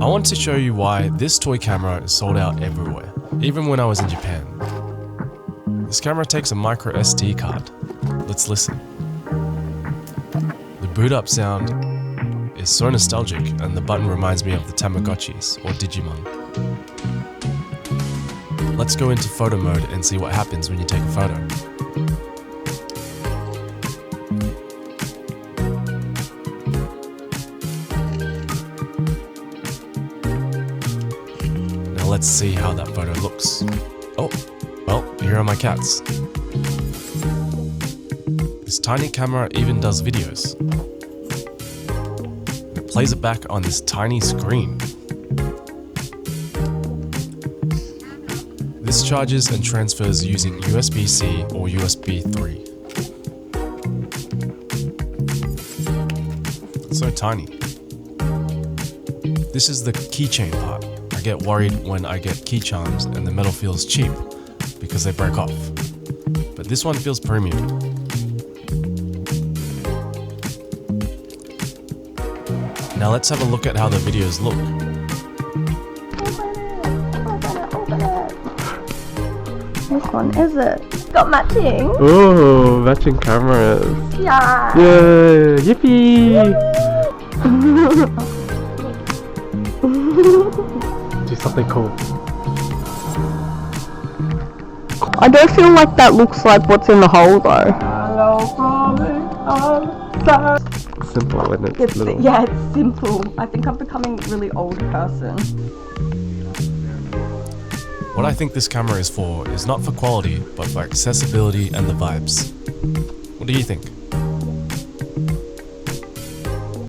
I want to show you why this toy camera is sold out everywhere, even when I was in Japan. This camera takes a micro SD card. Let's listen. The boot up sound is so nostalgic, and the button reminds me of the Tamagotchis or Digimon. Let's go into photo mode and see what happens when you take a photo. Now let's see how that photo looks. Oh, well, here are my cats. This tiny camera even does videos. It plays it back on this tiny screen. This charges and transfers using USB-C or USB 3. It's so tiny. This is the keychain part. I get worried when I get key charms and the metal feels cheap because they break off. But this one feels premium. Now let's have a look at how the videos look. This one, is it? It's got matching. Ooh, matching cameras. Yeah. Yay! Yippee! Do something cool. I don't feel like that looks like what's in the hole though. Simple when it's little. Yeah, it's simple. I think I'm becoming a really old person. What I think this camera is for is not for quality, but for accessibility and the vibes. What do you think?